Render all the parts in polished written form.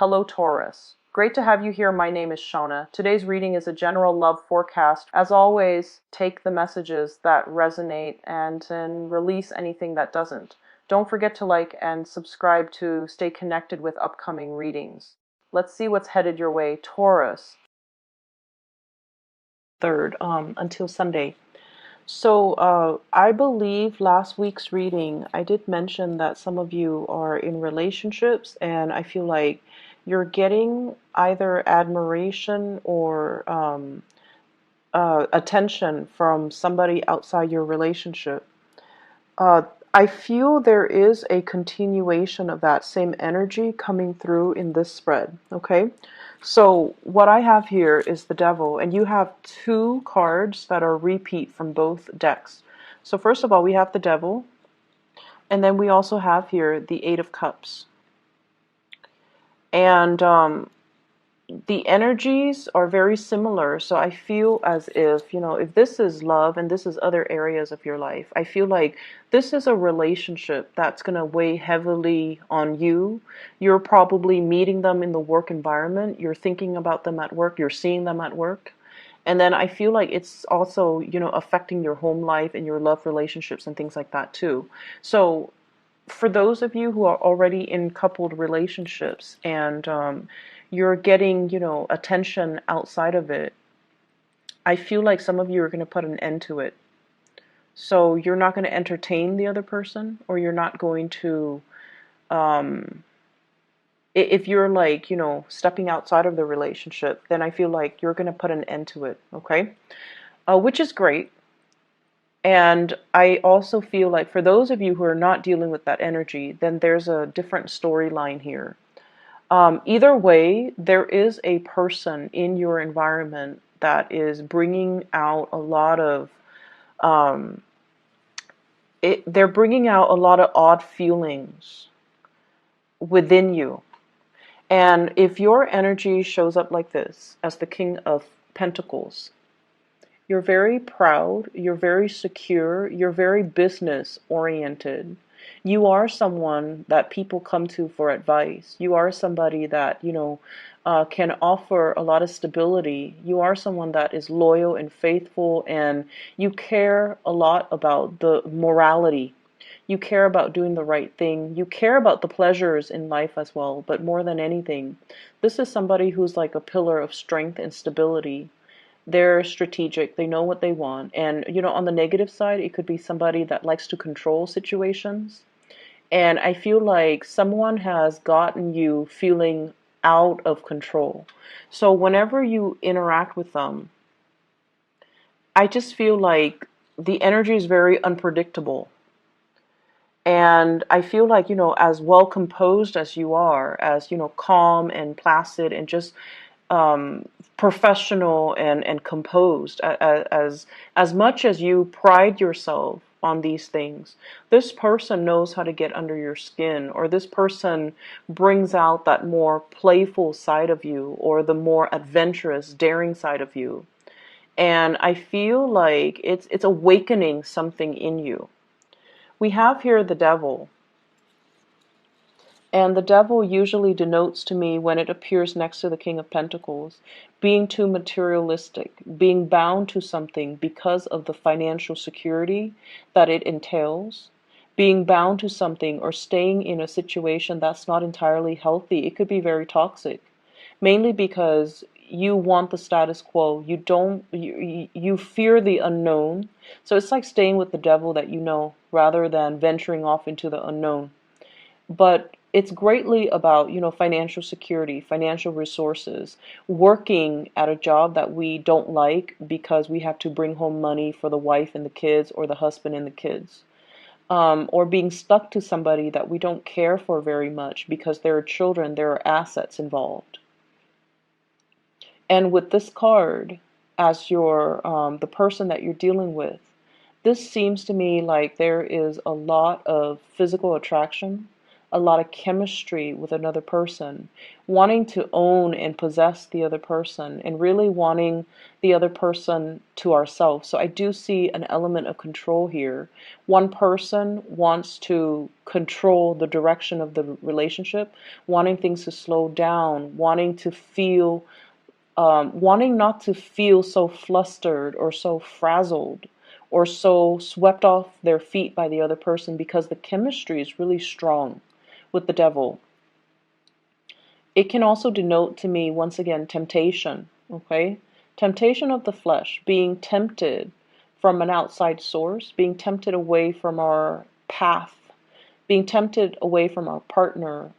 Hello, Taurus. Great to have you here. My name is Shona. Today's reading is a general love forecast. As always, take the messages that resonate and then release anything that doesn't. Don't forget to like and subscribe to stay connected with upcoming readings. Let's see what's headed your way, Taurus. 3rd until Sunday. So I believe last week's reading, I did mention that some of you are in relationships, and I feel like you're getting either admiration or attention from somebody outside your relationship. Uh, I feel there is a continuation of that same energy coming through in this spread, okay? So what I have here is the Devil, and you have two cards that are repeat from both decks. So first of all, we have the Devil, and then we also have here the Eight of Cups. And the energies are very similar. So I feel as if, if this is love and this is other areas of your life, I feel like this is a relationship that's going to weigh heavily on you. You're probably meeting them in the work environment. You're thinking about them at work. You're seeing them at work. And then I feel like it's also, affecting your home life and your love relationships and things like that too. So for those of you who are already in coupled relationships and you're getting, attention outside of it, I feel like some of you are going to put an end to it. So you're not going to entertain the other person, or you're not going to, if you're like, stepping outside of the relationship, then I feel like you're going to put an end to it, okay? Which is great. And I also feel like for those of you who are not dealing with that energy, then there's a different storyline here. Either way, there is a person in your environment that is bringing out a lot of, they're bringing out a lot of odd feelings within you. And if your energy shows up like this, as the King of Pentacles, you're very proud, you're very secure, you're very business oriented. You are someone that people come to for advice. You are somebody that, can offer a lot of stability. You are someone that is loyal and faithful, and you care a lot about the morality. You care about doing the right thing. You care about the pleasures in life as well. But more than anything, this is somebody who's like a pillar of strength and stability. They're strategic. They know what they want. And, on the negative side, it could be somebody that likes to control situations. And I feel like someone has gotten you feeling out of control. So whenever you interact with them, I just feel like the energy is very unpredictable. And I feel like, as well composed as you are, as, calm and placid and just professional and composed, as much as you pride yourself on these things, this person knows how to get under your skin, or this person brings out that more playful side of you, or the more adventurous, daring side of you. And I feel like it's awakening something in you. We have here the Devil. And the Devil usually denotes to me, when it appears next to the King of Pentacles, being too materialistic, being bound to something because of the financial security that it entails, being bound to something or staying in a situation that's not entirely healthy. It could be very toxic, mainly because you want the status quo. You fear the unknown. So it's like staying with the devil that you know, rather than venturing off into the unknown. But it's greatly about, financial security, financial resources, working at a job that we don't like because we have to bring home money for the wife and the kids, or the husband and the kids. Or being stuck to somebody that we don't care for very much because there are children, there are assets involved. And with this card, as the person that you're dealing with, this seems to me like there is a lot of physical attraction. a lot of chemistry with another person, wanting to own and possess the other person, and really wanting the other person to ourselves. So I do see an element of control here. One person wants to control the direction of the relationship, wanting things to slow down, wanting to feel, wanting not to feel so flustered or so frazzled or so swept off their feet by the other person, because the chemistry is really strong with the devil. It can also denote to me, once again, temptation, okay? Temptation of the flesh, being tempted from an outside source, being tempted away from our path, being tempted away from our partner,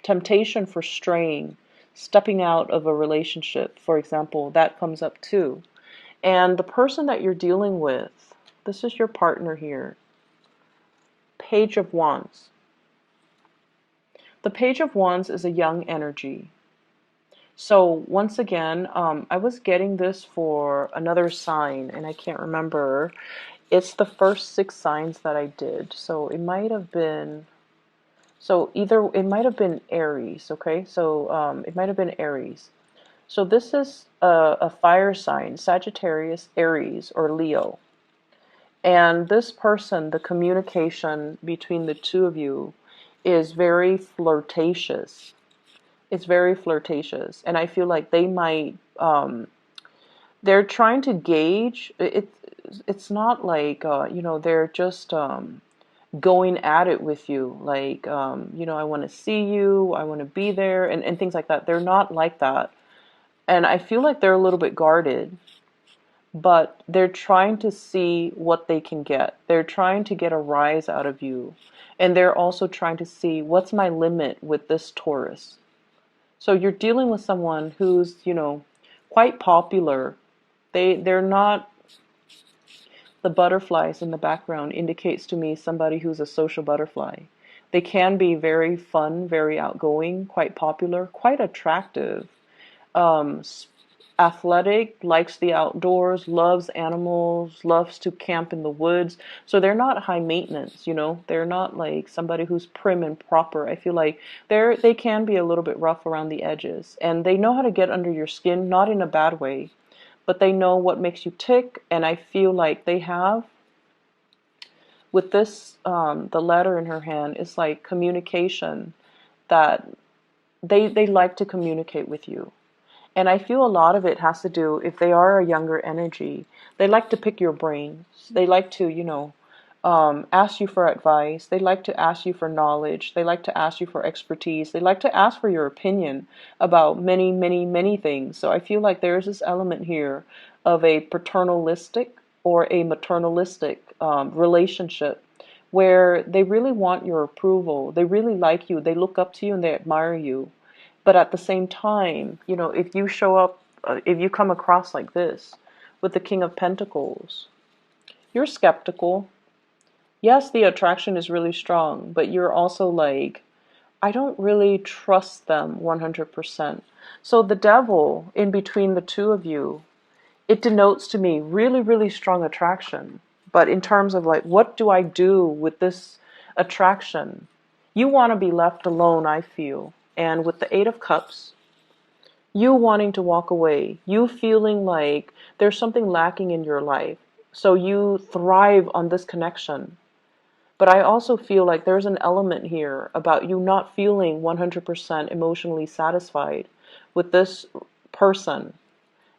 temptation for straying, stepping out of a relationship, for example, that comes up too. And the person that you're dealing with, this is your partner here. Page of Wands. The Page of Wands is a young energy. So once again, I was getting this for another sign, and I can't remember. It's the first 6 signs that I did. So it might have been, it might have been Aries, okay? So it might have been Aries. So this is a fire sign, Sagittarius, Aries, or Leo. And this person, the communication between the two of you is very flirtatious. It's very flirtatious. And I feel like they might, they're trying to gauge, it's not like, they're just going at it with you. Like, I want to see you, I want to be there, and things like that. They're not like that. And I feel like they're a little bit guarded, but they're trying to see what they can get. They're trying to get a rise out of you. And they're also trying to see, what's my limit with this Taurus? So you're dealing with someone who's, quite popular. They're not, the butterflies in the background indicates to me somebody who's a social butterfly. They can be very fun, very outgoing, quite popular, quite attractive. Athletic, likes the outdoors, loves animals, loves to camp in the woods. So they're not high maintenance, They're not like somebody who's prim and proper. I feel like they can be a little bit rough around the edges, and they know how to get under your skin, not in a bad way, but they know what makes you tick. And I feel like they have, with this, the letter in her hand, it's like communication, that they like to communicate with you. And I feel a lot of it has to do, if they are a younger energy, they like to pick your brains. They like to, ask you for advice. They like to ask you for knowledge. They like to ask you for expertise. They like to ask for your opinion about many, many, many things. So I feel like there's this element here of a paternalistic or a maternalistic relationship, where they really want your approval. They really like you. They look up to you and they admire you. But at the same time, if you show up, if you come across like this with the King of Pentacles, you're skeptical. Yes, the attraction is really strong, but you're also like, I don't really trust them 100%. So the devil in between the two of you, it denotes to me really, really strong attraction. But in terms of like, what do I do with this attraction? You want to be left alone, I feel. And with the 8 of Cups, you wanting to walk away, you feeling like there's something lacking in your life. So you thrive on this connection. But I also feel like there's an element here about you not feeling 100% emotionally satisfied with this person.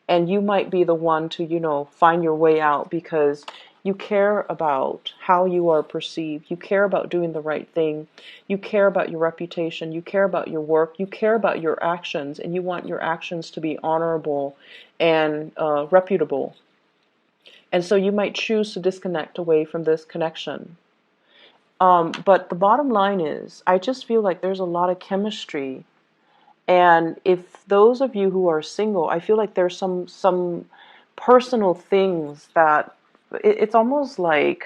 And you might be the one to, find your way out, because you care about how you are perceived. You care about doing the right thing. You care about your reputation. You care about your work. You care about your actions, and you want your actions to be honorable and reputable. And so you might choose to disconnect away from this connection. But the bottom line is, I just feel like there's a lot of chemistry. And if those of you who are single, I feel like there's some personal things that it's almost like,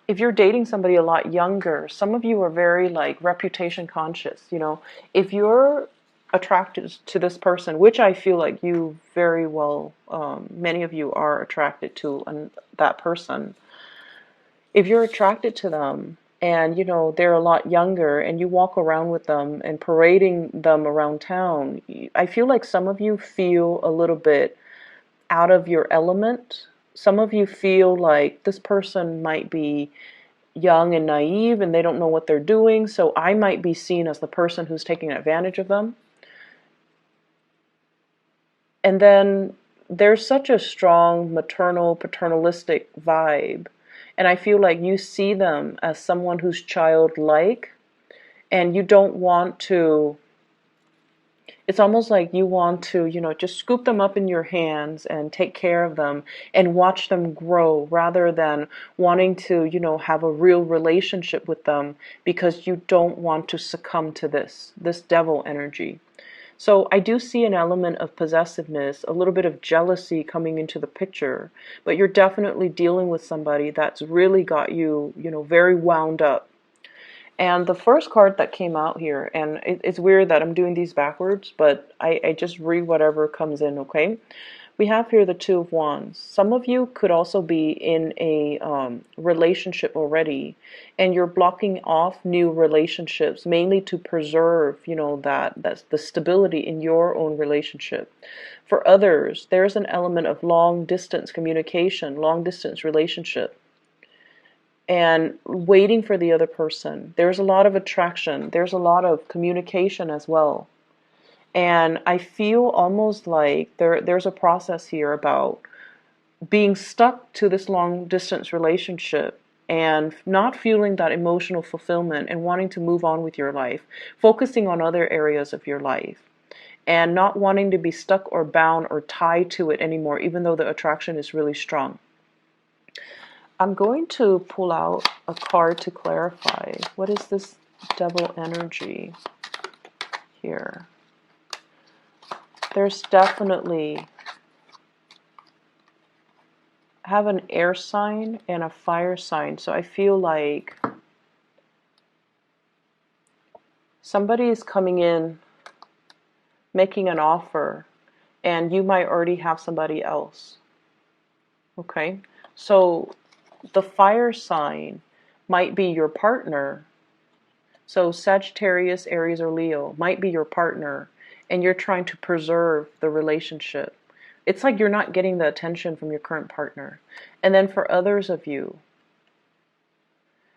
if you're dating somebody a lot younger, some of you are very like reputation conscious. If you're attracted to this person, which I feel like you very well, many of you are attracted to that person. If you're attracted to them, and they're a lot younger, and you walk around with them and parading them around town, I feel like some of you feel a little bit out of your element. Some of you feel like this person might be young and naive and they don't know what they're doing, so I might be seen as the person who's taking advantage of them. And then there's such a strong maternal, paternalistic vibe. And I feel like you see them as someone who's childlike, and you don't want to, it's almost like you want to, just scoop them up in your hands and take care of them and watch them grow, rather than wanting to, have a real relationship with them, because you don't want to succumb to this devil energy. So I do see an element of possessiveness, a little bit of jealousy coming into the picture, but you're definitely dealing with somebody that's really got you, very wound up. And the first card that came out here, and it's weird that I'm doing these backwards, but I just read whatever comes in, okay? We have here the Two of Wands. Some of you could also be in a relationship already, and you're blocking off new relationships, mainly to preserve, that's the stability in your own relationship. For others, there's an element of long distance communication, long distance relationship, and waiting for the other person. There's a lot of attraction. There's a lot of communication as well. And I feel almost like there's a process here about being stuck to this long distance relationship and not feeling that emotional fulfillment and wanting to move on with your life, focusing on other areas of your life, and not wanting to be stuck or bound or tied to it anymore, even though the attraction is really strong. I'm going to pull out a card to clarify. What is this devil energy here? There's definitely, have an air sign and a fire sign. So I feel like somebody is coming in, making an offer, and you might already have somebody else. Okay? So the fire sign might be your partner. So Sagittarius, Aries, or Leo might be your partner, and you're trying to preserve the relationship. It's like you're not getting the attention from your current partner. And then for others of you,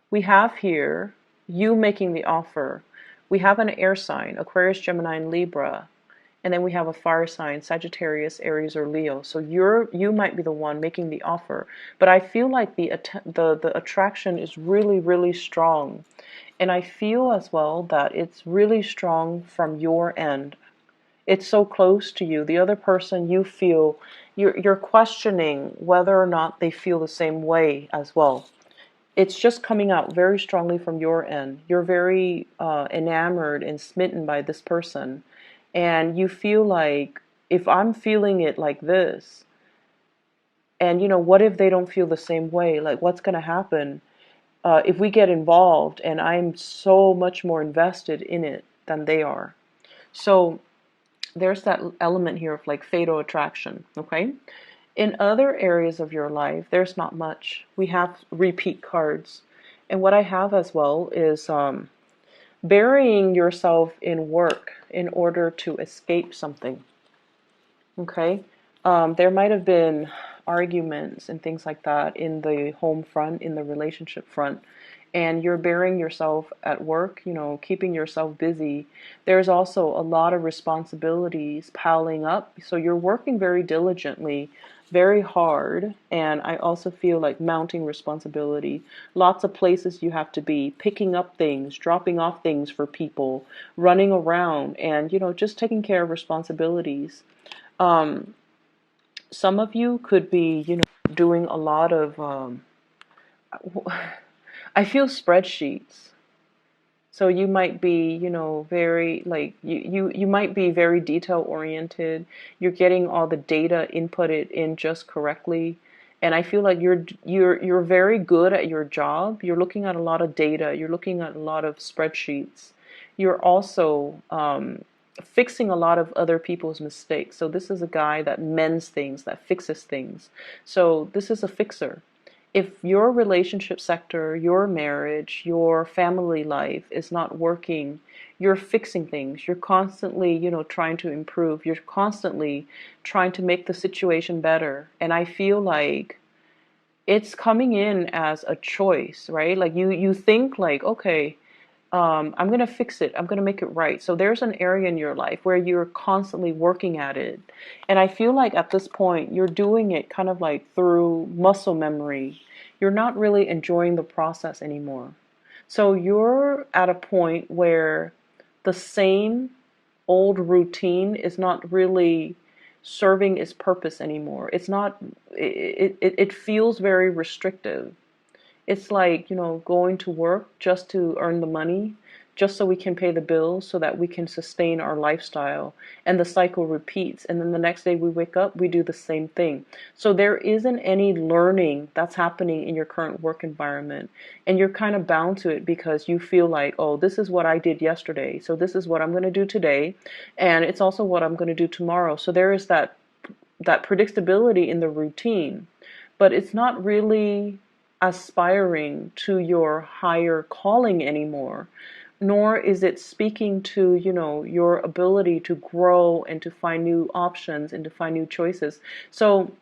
we have here you making the offer. We have an air sign, Aquarius, Gemini, and Libra. And then we have a fire sign, Sagittarius, Aries, or Leo. So you might be the one making the offer. But I feel like the attraction is really, really strong. And I feel as well that it's really strong from your end. It's so close to you. The other person, you feel, you're questioning whether or not they feel the same way as well. It's just coming out very strongly from your end. You're very enamored and smitten by this person. And you feel like, if I'm feeling it like this, and what if they don't feel the same way? Like, what's going to happen if we get involved and I'm so much more invested in it than they are? So there's that element here of like fatal attraction, okay? In other areas of your life, there's not much. We have repeat cards. And what I have as well is burying yourself in work in order to escape something, okay? There might have been arguments and things like that in the home front, in the relationship front, and you're burying yourself at work, keeping yourself busy. There's also a lot of responsibilities piling up, so you're working very diligently, very hard, and I also feel like mounting responsibility. Lots of places you have to be, picking up things, dropping off things for people, running around, and just taking care of responsibilities. Some of you could be, doing a lot of, I feel spreadsheets. So you might be, very like you might be very detail oriented. You're getting all the data inputted in just correctly. And I feel like you're very good at your job. You're looking at a lot of data. You're looking at a lot of spreadsheets. You're also fixing a lot of other people's mistakes. So this is a guy that mends things, that fixes things. So this is a fixer. if your relationship sector, your marriage, your family life is not working, you're fixing things. You're constantly, trying to improve. You're constantly trying to make the situation better. And I feel like it's coming in as a choice, right? Like you think like, okay, I'm going to fix it. I'm going to make it right. So there's an area in your life where you're constantly working at it. And I feel like at this point, you're doing it kind of like through muscle memory. You're not really enjoying the process anymore. So you're at a point where the same old routine is not really serving its purpose anymore. It's not, it feels very restrictive. It's like, going to work just to earn the money, just so we can pay the bills, so that we can sustain our lifestyle. And the cycle repeats. And then the next day we wake up, we do the same thing. So there isn't any learning that's happening in your current work environment. And you're kind of bound to it because you feel like, oh, this is what I did yesterday. So this is what I'm going to do today. And it's also what I'm going to do tomorrow. So there is that predictability in the routine. But it's not really aspiring to your higher calling anymore, nor is it speaking to, your ability to grow and to find new options and to find new choices. So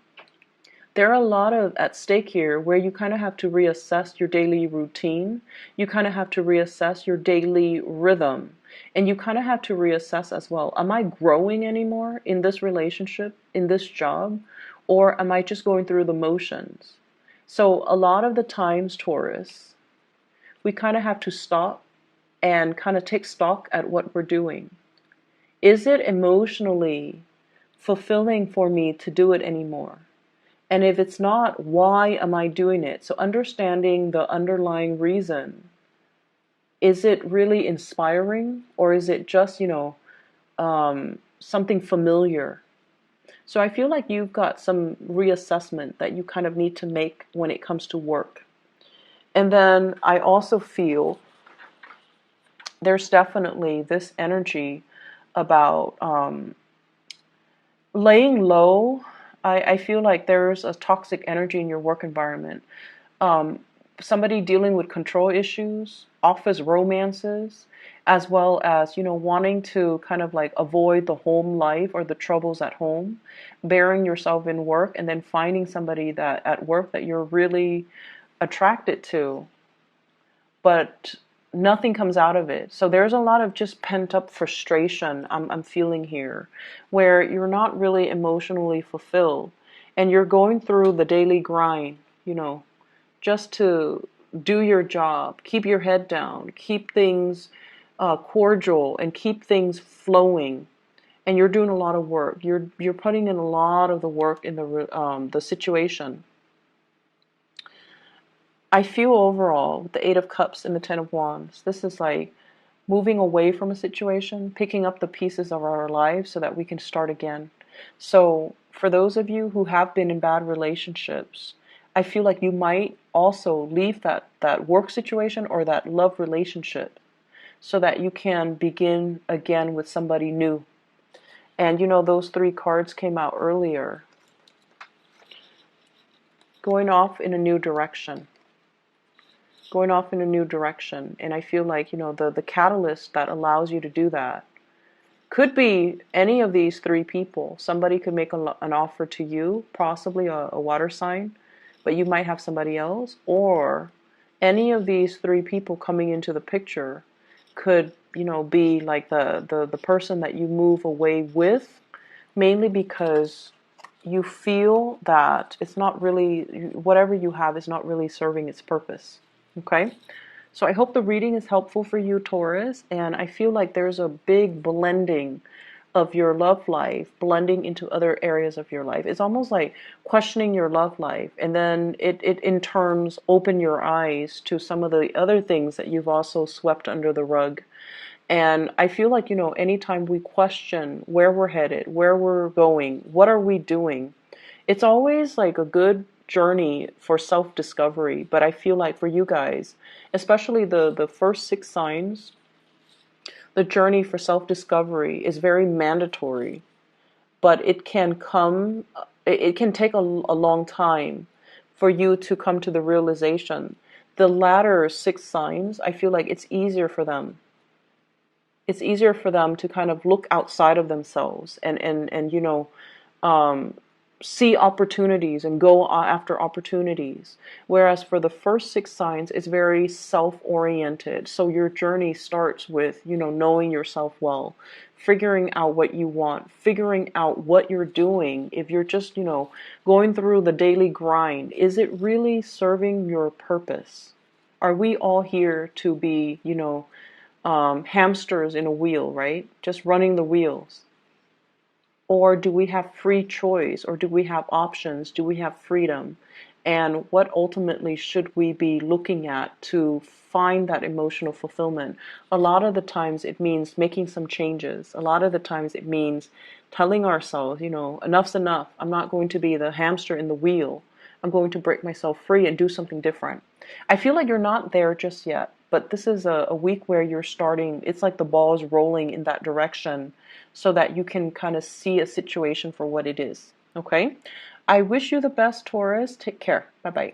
there are a lot of at stake here where you kind of have to reassess your daily routine. You kind of have to reassess your daily rhythm. And you kind of have to reassess as well. Am I growing anymore in this relationship, in this job? Or am I just going through the motions? So a lot of the times, Taurus, we kind of have to stop and kind of take stock at what we're doing. Is it emotionally fulfilling for me to do it anymore? And if it's not, why am I doing it? So understanding the underlying reason. Is it really inspiring, or is it just, something familiar? So I feel like you've got some reassessment that you kind of need to make when it comes to work. And then I also feel there's definitely this energy about laying low. I feel like there's a toxic energy in your work environment. Somebody dealing with control issues, office romances, as well as, wanting to kind of like avoid the home life or the troubles at home, burying yourself in work, and then finding somebody that at work that you're really attracted to, but nothing comes out of it. So there's a lot of just pent up frustration I'm feeling here, where you're not really emotionally fulfilled and you're going through the daily grind, just to do your job, keep your head down, keep things cordial, and keep things flowing. And you're doing a lot of work. You're putting in a lot of the work in the situation. I feel overall with the Eight of Cups and the Ten of Wands, this is like moving away from a situation, picking up the pieces of our lives so that we can start again. So for those of you who have been in bad relationships, I feel like you might also leave that work situation or that love relationship so that you can begin again with somebody new. And those three cards came out earlier. Going off in a new direction. Going off in a new direction. And I feel like, the catalyst that allows you to do that could be any of these three people. Somebody could make an offer to you, possibly a water sign, but you might have somebody else. Or any of these three people coming into the picture could, be like the person that you move away with, mainly because you feel that it's not really, whatever you have is not really serving its purpose. Okay? So I hope the reading is helpful for you, Taurus, and I feel like there's a big blending of your love life blending into other areas of your life. It's almost like questioning your love life, and then it in terms open your eyes to some of the other things that you've also swept under the rug. And I feel like, anytime we question where we're headed, where we're going, what are we doing, it's always like a good journey for self-discovery. But I feel like for you guys, especially the first 6 signs, the journey for self-discovery is very mandatory, but it can take a long time for you to come to the realization. The latter 6 signs, I feel like it's easier for them. It's easier for them to kind of look outside of themselves and see opportunities and go after opportunities. Whereas for the first 6 signs, it's very self-oriented. So your journey starts with, knowing yourself well, figuring out what you want, figuring out what you're doing. If you're just, going through the daily grind, is it really serving your purpose? Are we all here to be, hamsters in a wheel, right? Just running the wheels. Or do we have free choice? Or do we have options? Do we have freedom? And what ultimately should we be looking at to find that emotional fulfillment? A lot of the times it means making some changes. A lot of the times it means telling ourselves, enough's enough. I'm not going to be the hamster in the wheel. I'm going to break myself free and do something different. I feel like you're not there just yet, but this is a week where you're starting, it's like the ball is rolling in that direction so that you can kind of see a situation for what it is. Okay? I wish you the best, Taurus. Take care. Bye-bye.